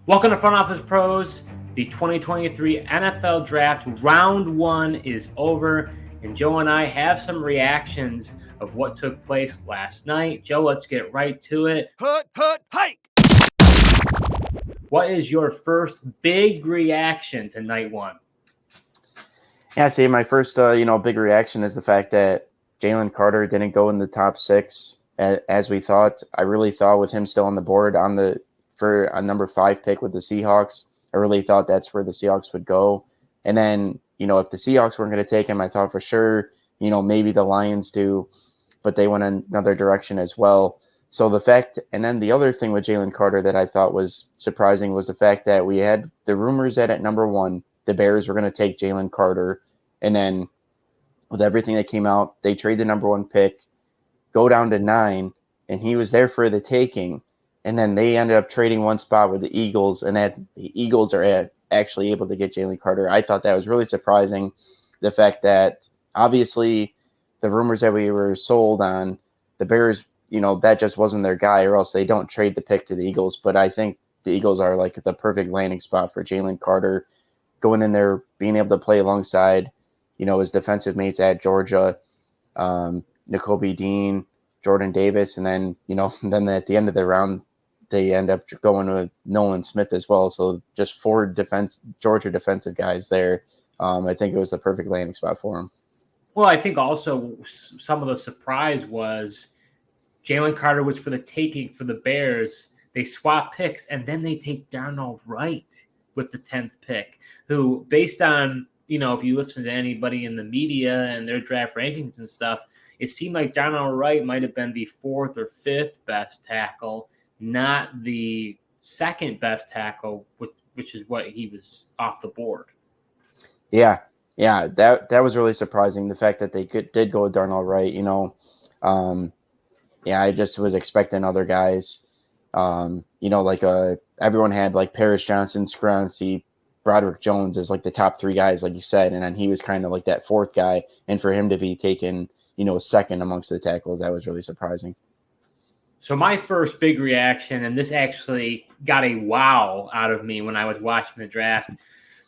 Welcome to Front Office Pros. The 2023 NFL Draft Round 1 is over, and Joe and I have some reactions of what took place last night. Joe, let's get right to it. Hike! What is your first big reaction to night one? Yeah, see, my first, big reaction is the fact that Jalen Carter didn't go in the top 6 as we thought. I really thought with him still on the board for a number 5 pick with the Seahawks, I really thought that's where the Seahawks would go. And then, if the Seahawks weren't going to take him, I thought for sure, maybe the Lions do, but they went in another direction as well. So and then the other thing with Jalen Carter that I thought was surprising was the fact that we had the rumors that at number 1, the Bears were going to take Jalen Carter. And then with everything that came out, they trade the number 1 pick, go down to 9, and he was there for the taking. And then they ended up trading one spot with the Eagles, and the Eagles are actually able to get Jalen Carter. I thought that was really surprising. The fact that obviously the rumors that we were sold on, the Bears, that just wasn't their guy, or else they don't trade the pick to the Eagles. But I think the Eagles are like the perfect landing spot for Jalen Carter, going in there, being able to play alongside, his defensive mates at Georgia, Nakobe Dean, Jordan Davis, and then, then at the end of the round, they end up going with Nolan Smith as well. So just 4 Georgia defensive guys there. I think it was the perfect landing spot for him. Well, I think also some of the surprise was Jalen Carter was for the taking for the Bears. They swap picks, and then they take Darnell Wright with the 10th pick, who, based on, if you listen to anybody in the media and their draft rankings and stuff, it seemed like Darnell Wright might have been the 4th or 5th best tackle, not the 2nd best tackle, which is what he was off the board. Yeah, that was really surprising. The fact that they did go with Darnell Wright, I just was expecting other guys. Everyone had like Paris Johnson, Scroncy, Broderick Jones as like the top 3 guys, like you said, and then he was kind of like that 4th guy, and for him to be taken, 2nd amongst the tackles, that was really surprising. So my first big reaction, and this actually got a wow out of me when I was watching the draft,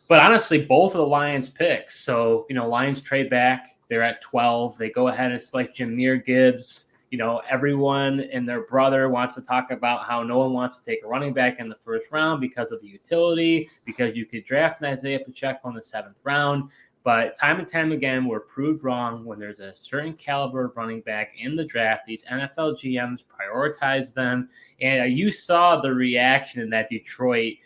but honestly, both of the Lions picks. So, Lions trade back. They're at 12. They go ahead and select Jahmyr Gibbs. Everyone and their brother wants to talk about how no one wants to take a running back in the first round because of the utility, because you could draft an Isaiah Pacheco in the 7th round. But time and time again, we're proved wrong. When there's a certain caliber of running back in the draft, these NFL GMs prioritize them. And you saw the reaction in that Detroit,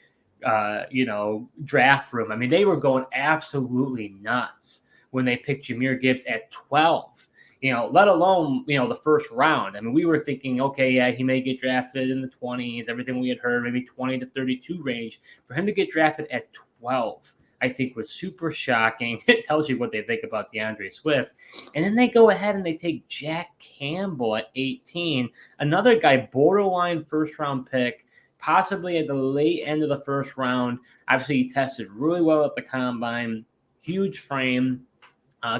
draft room. I mean, they were going absolutely nuts when they picked Jahmyr Gibbs at 12. Let alone, the first round. I mean, we were thinking, okay, yeah, he may get drafted in the 20s, everything we had heard, maybe 20 to 32 range. For him to get drafted at 12, I think was super shocking. It tells you what they think about DeAndre Swift. And then they go ahead and they take Jack Campbell at 18, another guy, borderline first-round pick, possibly at the late end of the first round. Obviously, he tested really well at the combine, huge frame.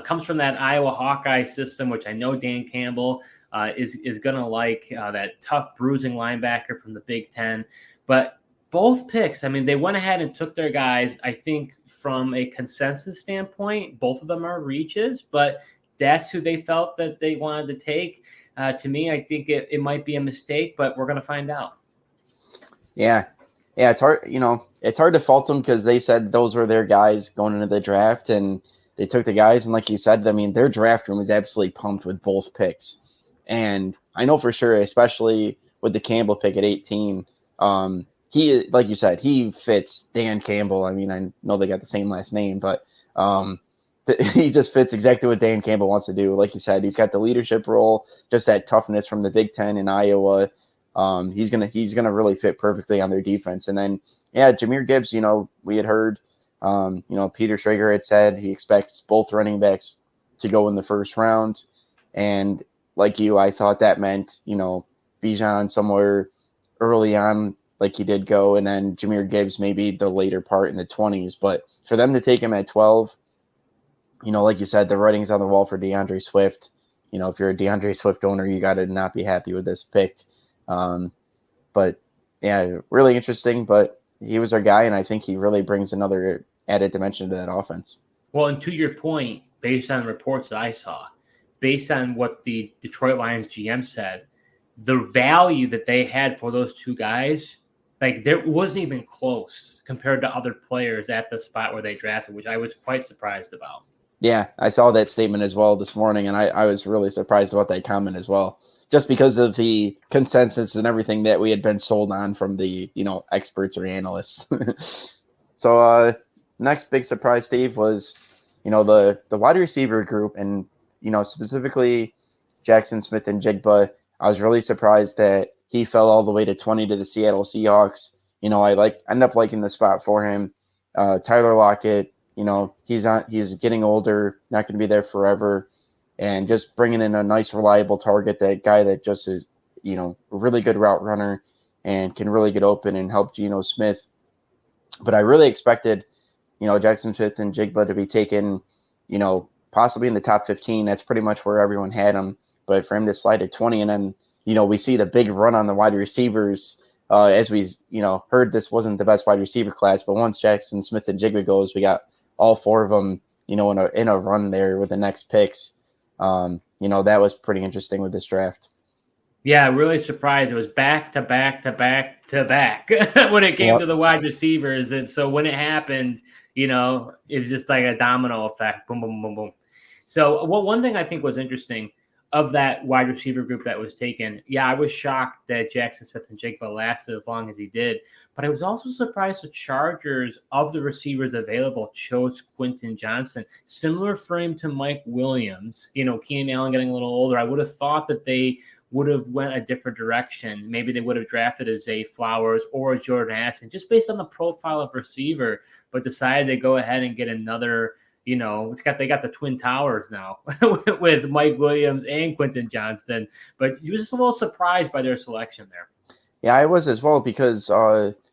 Comes from that Iowa Hawkeye system, which I know Dan Campbell is going to like, that tough bruising linebacker from the Big Ten. But both picks, I mean, they went ahead and took their guys. I think from a consensus standpoint, both of them are reaches, but that's who they felt that they wanted to take. To me, I think it might be a mistake, but we're going to find out. Yeah, it's hard, it's hard to fault them because they said those were their guys going into the draft, and they took the guys, and like you said, I mean, their draft room is absolutely pumped with both picks. And I know for sure, especially with the Campbell pick at 18, he, like you said, he fits Dan Campbell. I mean, I know they got the same last name, but he just fits exactly what Dan Campbell wants to do. Like you said, he's got the leadership role, just that toughness from the Big Ten in Iowa. He's gonna really fit perfectly on their defense. And then, yeah, Jahmyr Gibbs, we had heard, Peter Schrager had said he expects both running backs to go in the first round. And like you, I thought that meant, Bijan somewhere early on, like he did go, and then Jahmyr Gibbs maybe the later part in the 20s. But for them to take him at 12, like you said, the writing's on the wall for DeAndre Swift. If you're a DeAndre Swift owner, you got to not be happy with this pick. But yeah, really interesting. But he was our guy, and I think he really brings another added dimension to that offense. Well, and to your point, based on reports that I saw, based on what the Detroit Lions GM said, the value that they had for those two guys, like there wasn't even close compared to other players at the spot where they drafted, which I was quite surprised about. Yeah, I saw that statement as well this morning, and I was really surprised about that comment as well, just because of the consensus and everything that we had been sold on from the experts or analysts. So next big surprise, Steve, was the wide receiver group, and specifically Jackson Smith and Jigba. I was really surprised that he fell all the way to 20 to the Seattle Seahawks. I ended up liking the spot for him. Tyler Lockett. He's getting older, not going to be there forever, and just bringing in a nice, reliable target, that guy that just is, a really good route runner and can really get open and help Geno Smith. But I really expected, Jackson Smith and Jigba to be taken, possibly in the top 15. That's pretty much where everyone had him. But for him to slide to 20, and then, we see the big run on the wide receivers. As we, heard, this wasn't the best wide receiver class, but once Jackson Smith and Jigba goes, we got all four of them, in a run there with the next picks. That was pretty interesting with this draft. Yeah, really surprised. It was back to back to back to back when it came to the wide receivers. And so when it happened, it was just like a domino effect. Boom, boom, boom, boom. So one thing I think was interesting of that wide receiver group that was taken, I was shocked that Jackson Smith and Jigba lasted as long as he did. But I was also surprised the Chargers, of the receivers available, chose Quentin Johnston. Similar frame to Mike Williams. Keenan Allen getting a little older. I would have thought that they would have went a different direction. Maybe they would have drafted a Zay Flowers or a Jordan Addison, just based on the profile of receiver, but decided to go ahead and get another. They got the Twin Towers now with Mike Williams and Quentin Johnston. But he was just a little surprised by their selection there. Yeah, I was as well, because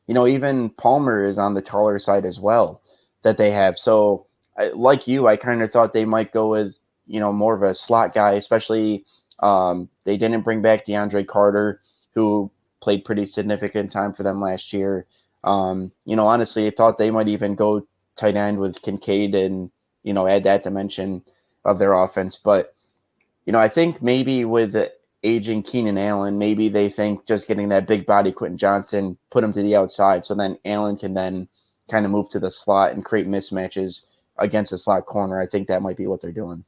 even Palmer is on the taller side as well that they have. So like you, I kind of thought they might go with more of a slot guy, especially. They didn't bring back DeAndre Carter, who played pretty significant time for them last year. Honestly, I thought they might even go tight end with Kincaid and, add that dimension of their offense. But, I think maybe with the aging Keenan Allen, maybe they think just getting that big body Quentin Johnston, put him to the outside, so then Allen can then kind of move to the slot and create mismatches against the slot corner. I think that might be what they're doing.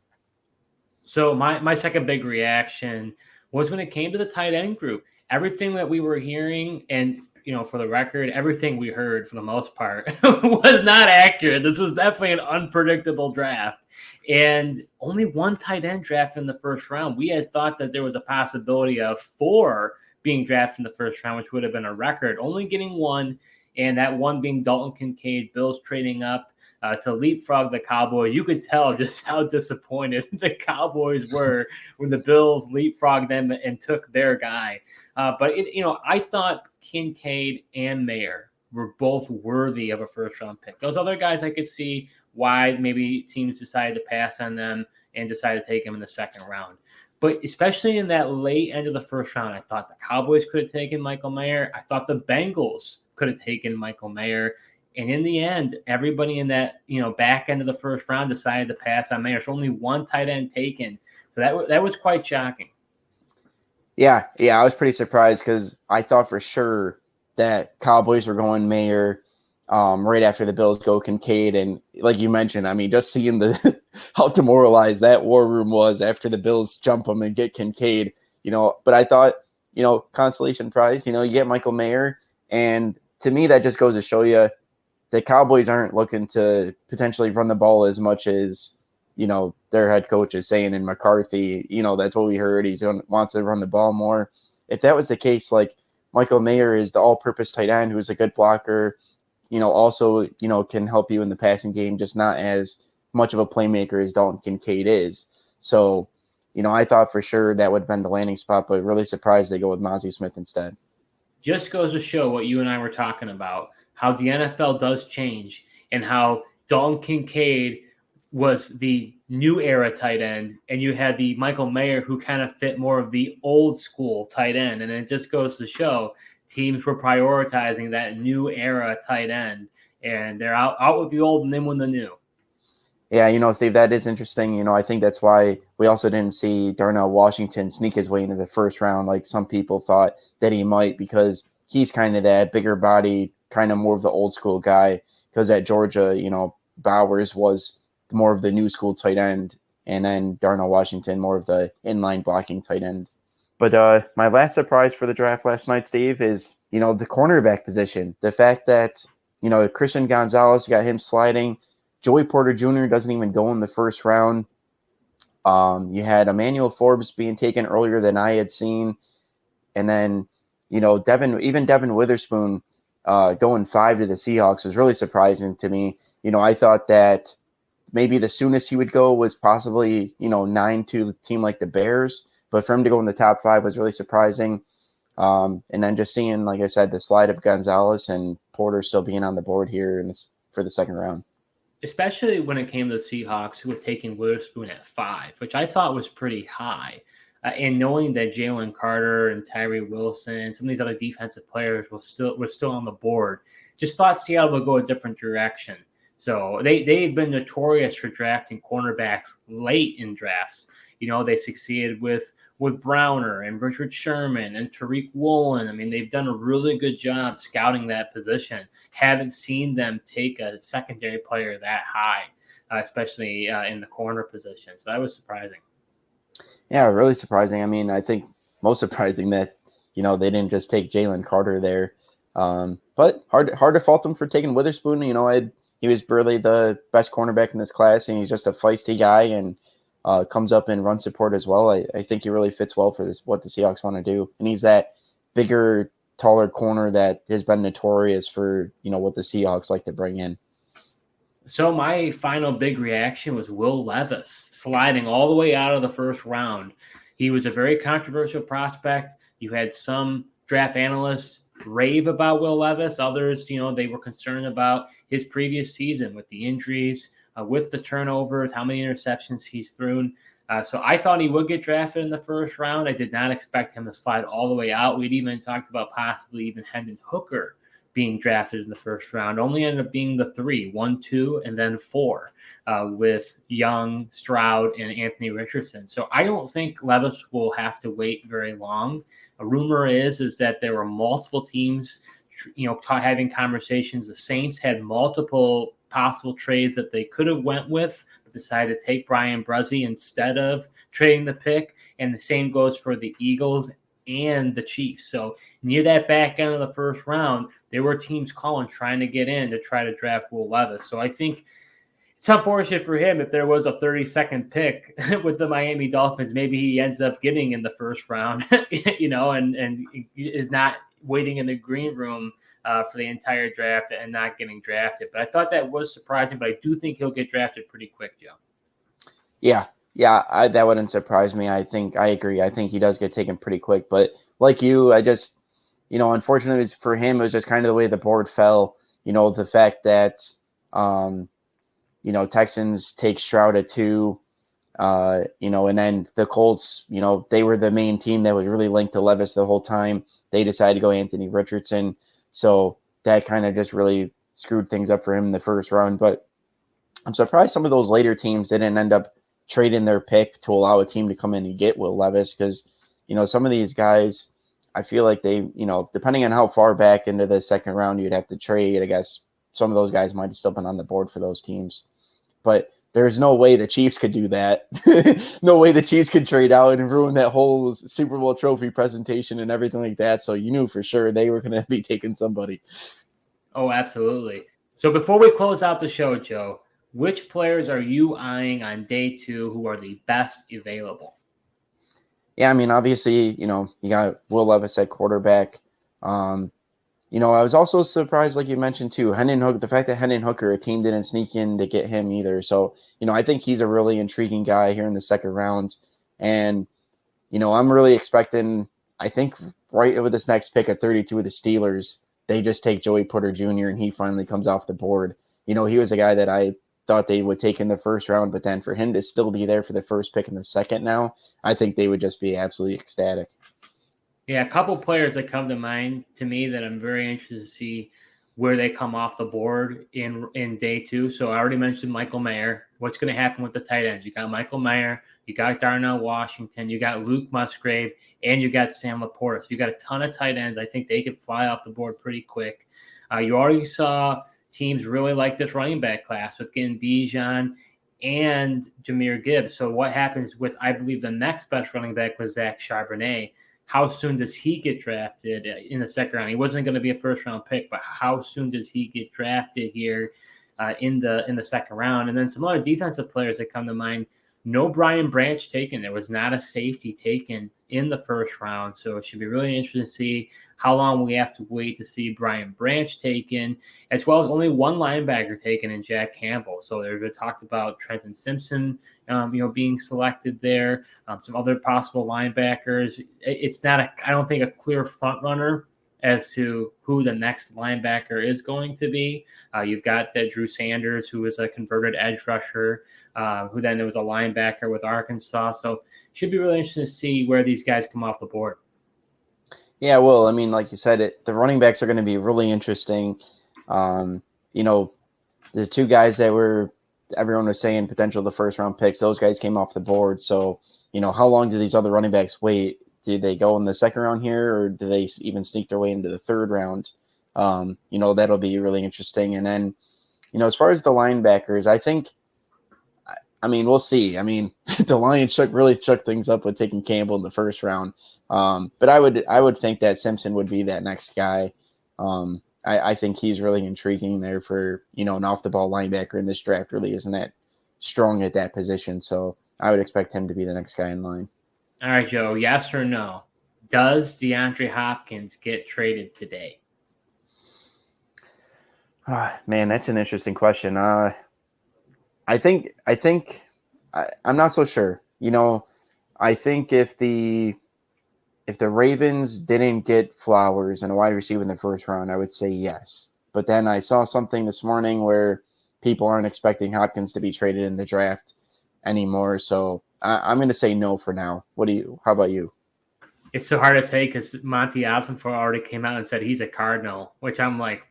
So my second big reaction was when it came to the tight end group. Everything that we were hearing, and for the record, everything we heard for the most part was not accurate. This was definitely an unpredictable draft. And only one tight end drafted in the first round. We had thought that there was a possibility of 4 being drafted in the first round, which would have been a record. Only getting one, and that one being Dalton Kincaid. Bills trading up to leapfrog the Cowboys. You could tell just how disappointed the Cowboys were when the Bills leapfrogged them and took their guy. But I thought Kincaid and Mayer were both worthy of a first-round pick. Those other guys, I could see why maybe teams decided to pass on them and decided to take them in the second round. But especially in that late end of the first round, I thought the Cowboys could have taken Michael Mayer. I thought the Bengals could have taken Michael Mayer. And in the end, everybody in that back end of the first round decided to pass on Mayer. So only one tight end taken. So that was quite shocking. Yeah, I was pretty surprised, because I thought for sure that Cowboys were going Mayer right after the Bills go Kincaid. And like you mentioned, I mean, just seeing how demoralized that war room was after the Bills jump them and get Kincaid, but I thought, consolation prize, you get Michael Mayer. And to me, that just goes to show you the Cowboys aren't looking to potentially run the ball as much as, their head coach is saying in McCarthy. That's what we heard. He wants to run the ball more. If that was the case, like, Michael Mayer is the all-purpose tight end who's a good blocker, also, can help you in the passing game, just not as much of a playmaker as Dalton Kincaid is. So, I thought for sure that would have been the landing spot, but really surprised they go with Mozzie Smith instead. Just goes to show what you and I were talking about, how the NFL does change and how Dalton Kincaid was the new era tight end, and you had the Michael Mayer who kind of fit more of the old school tight end. And it just goes to show teams were prioritizing that new era tight end, and they're out with the old and then with the new. Yeah, Steve, that is interesting. I think that's why we also didn't see Darnell Washington sneak his way into the first round like some people thought that he might, because he's kind of that bigger body, kind of more of the old school guy. Because at Georgia, Bowers was more of the new school tight end, and then Darnell Washington more of the inline blocking tight end. But my last surprise for the draft last night, Steve, is, the cornerback position. The fact that, Christian Gonzalez, got him sliding. Joey Porter Jr. doesn't even go in the first round. You had Emmanuel Forbes being taken earlier than I had seen. And then, Devin Witherspoon going 5 to the Seahawks was really surprising to me. I thought that maybe the soonest he would go was possibly, 9 to a team like the Bears. But for him to go in the top 5 was really surprising. And then just seeing, like I said, the slide of Gonzalez and Porter still being on the board here for the second round. Especially when it came to the Seahawks, who were taking Witherspoon at 5, which I thought was pretty high. And knowing that Jalen Carter and Tyree Wilson, some of these other defensive players were still on the board, just thought Seattle would go a different direction. So they've been notorious for drafting cornerbacks late in drafts. They succeeded with Browner and Richard Sherman and Tariq Woolen. I mean, they've done a really good job scouting that position. Haven't seen them take a secondary player that high, especially in the corner position. So that was surprising. Yeah, really surprising. I mean, I think most surprising that, they didn't just take Jalen Carter there. But hard to fault him for taking Witherspoon. He was really the best cornerback in this class, and he's just a feisty guy and comes up in run support as well. I think he really fits well for what the Seahawks want to do. And he's that bigger, taller corner that has been notorious for, what the Seahawks like to bring in. So my final big reaction was Will Levis sliding all the way out of the first round. He was a very controversial prospect. You had some draft analysts rave about Will Levis. Others, they were concerned about his previous season with the injuries, with the turnovers, how many interceptions he's thrown. So I thought he would get drafted in the first round. I did not expect him to slide all the way out. We'd even talked about possibly even Hendon Hooker being drafted in the first round. Only ended up being the 3, 1, 2, and then 4 with Young, Stroud, and Anthony Richardson. So I don't think Levis will have to wait very long. A rumor is that there were multiple teams, having conversations. The Saints had multiple possible trades that they could have went with, but decided to take Brian Brzee instead of trading the pick. And the same goes for the Eagles and the Chiefs. So near that back end of the first round, there were teams trying to get in to try to draft Will Levis. So I think it's unfortunate for him if there was a 32nd pick with the Miami Dolphins. Maybe he ends up getting in the first round, and is not waiting in the green room for the entire draft and not getting drafted. But I thought that was surprising, but I do think he'll get drafted pretty quick, Joe. Yeah, that wouldn't surprise me. I agree. I think he does get taken pretty quick. But like you, I just, unfortunately for him, it was just kind of the way the board fell. The fact that, Texans take Stroud at 2, and then the Colts, they were the main team that was really linked to Levis the whole time. They decided to go Anthony Richardson. So that kind of just really screwed things up for him in the first round. But I'm surprised some of those later teams didn't end up trading their pick to allow a team to come in and get Will Levis, because, some of these guys, I feel like they, depending on how far back into the second round you'd have to trade, I guess some of those guys might have still been on the board for those teams. But there's no way the Chiefs could do that. No way the Chiefs could trade out and ruin that whole Super Bowl trophy presentation and everything like that. So you knew for sure they were going to be taking somebody. Oh, absolutely. So before we close out the show, Joe, which players are you eyeing on day 2 who are the best available? Yeah, I mean, obviously, you got Will Levis at quarterback. I was also surprised, like you mentioned too, the fact that Hendon Hooker, a team didn't sneak in to get him either. So, I think he's a really intriguing guy here in the second round. And, I'm really expecting, I think right over this next pick at 32 with the Steelers, they just take Joey Porter Jr. and he finally comes off the board. He was a guy that I thought they would take in the first round, but then for him to still be there for the first pick in the second now, I think they would just be absolutely ecstatic. Yeah, a couple players that come to mind to me that I'm very interested to see where they come off the board in day two. So I already mentioned Michael Mayer. What's going to happen with the tight ends? You got Michael Mayer, you got Darnell Washington, you got Luke Musgrave, and you got Sam Laporta. So you got a ton of tight ends. I think they could fly off the board pretty quick. You already saw teams really like this running back class with getting Bijan and Jahmyr Gibbs. So what happens with, I believe, the next best running back was Zach Charbonnet. How soon does he get drafted in the second round? He wasn't going to be a first round pick, but how soon does he get drafted here in the second round? And then some other defensive players that come to mind. No Brian Branch taken. There was not a safety taken in the first round. So it should be really interesting to see how long we have to wait to see Brian Branch taken, as well as only one linebacker taken in Jack Campbell. So they've talked about Trenton Simpson, being selected there. Some other possible linebackers. It's not I don't think a clear front runner as to who the next linebacker is going to be. You've got that Drew Sanders, who is a converted edge rusher, who then was a linebacker with Arkansas. So it should be really interesting to see where these guys come off the board. Yeah, well, I mean, like you said, the running backs are going to be really interesting. The two guys that everyone was saying potential the first round picks, those guys came off the board. So, how long do these other running backs wait? Do they go in the second round here, or do they even sneak their way into the third round? That'll be really interesting. And then, as far as the linebackers, we'll see. I mean, the Lions really shook things up with taking Campbell in the first round. But I would think that Simpson would be that next guy. I think he's really intriguing there for, an off the ball linebacker in this draft. Really isn't that strong at that position. So I would expect him to be the next guy in line. All right, Joe, yes or no? Does DeAndre Hopkins get traded today? Man, that's an interesting question. I'm not so sure. I think if the Ravens didn't get Flowers and a wide receiver in the first round, I would say yes. But then I saw something this morning where people aren't expecting Hopkins to be traded in the draft anymore. So I'm going to say no for now. How about you? It's so hard to say because Monty Ossenfort already came out and said he's a Cardinal, which I'm like,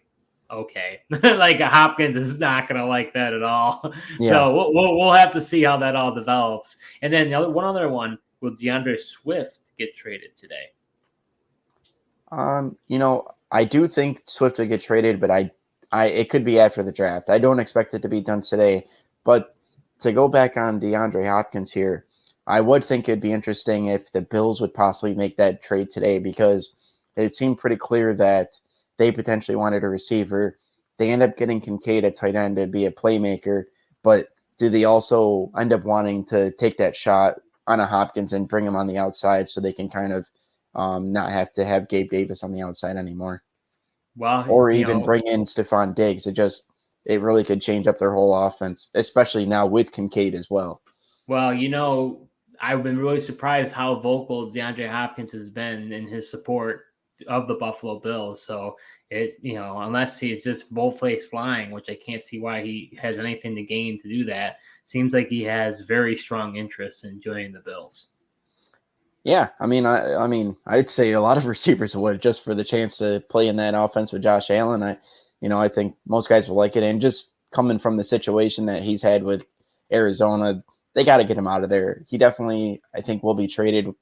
okay. Like Hopkins is not going to like that at all. Yeah. So we'll have to see how that all develops. And then one other one, will DeAndre Swift get traded today? I do think Swift will get traded, but it could be after the draft. I don't expect it to be done today. But to go back on DeAndre Hopkins here, I would think it'd be interesting if the Bills would possibly make that trade today, because it seemed pretty clear that they potentially wanted a receiver. They end up getting Kincaid at tight end to be a playmaker, but do they also end up wanting to take that shot on a Hopkins and bring him on the outside so they can kind of not have to have Gabe Davis on the outside anymore? Well, or even bring in Stephon Diggs. It really could change up their whole offense, especially now with Kincaid as well. Well, I've been really surprised how vocal DeAndre Hopkins has been in his support of the Buffalo Bills. So unless he's just bold-faced lying, which I can't see why he has anything to gain to do that, seems like he has very strong interest in joining the Bills. Yeah, I'd say a lot of receivers would, just for the chance to play in that offense with Josh Allen. I think most guys will like it, and just coming from the situation that he's had with Arizona, they got to get him out of there. He definitely, I think, will be traded.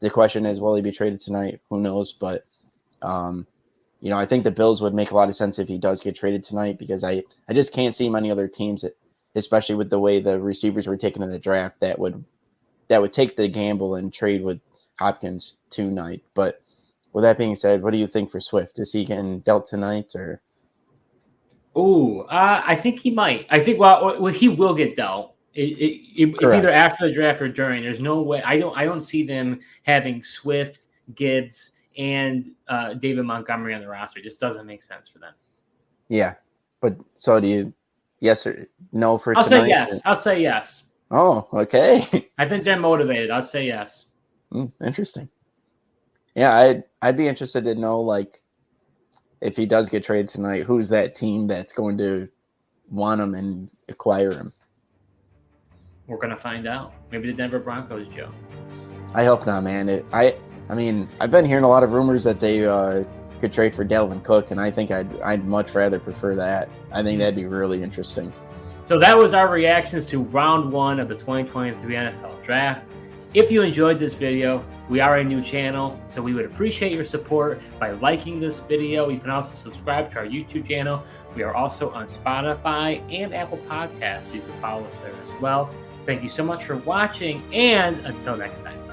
The question is, will he be traded tonight? Who knows? But, I think the Bills would make a lot of sense if he does get traded tonight, because I just can't see many other teams, especially with the way the receivers were taken in the draft, that would take the gamble and trade with Hopkins tonight. But with that being said, what do you think for Swift? Is he getting dealt tonight, or? I think he might. I think he will get dealt. It's either after the draft or during. There's no way. I don't see them having Swift, Gibbs, and David Montgomery on the roster. It just doesn't make sense for them. Yeah, but so do you? Yes or no for I'll tonight? Say yes. I'll say yes. Oh, okay. I think they're motivated. I'll say yes. Interesting. Yeah, I'd be interested to know, like, if he does get traded tonight, who's that team that's going to want him and acquire him? We're going to find out. Maybe the Denver Broncos, Joe. I hope not, man. I mean, I've been hearing a lot of rumors that they could trade for Dalvin Cook, and I think I'd much rather prefer that. I think that'd be really interesting. So that was our reactions to round 1 of the 2023 NFL Draft. If you enjoyed this video, we are a new channel, so we would appreciate your support by liking this video. You can also subscribe to our YouTube channel. We are also on Spotify and Apple Podcasts, so you can follow us there as well. Thank you so much for watching, and until next time.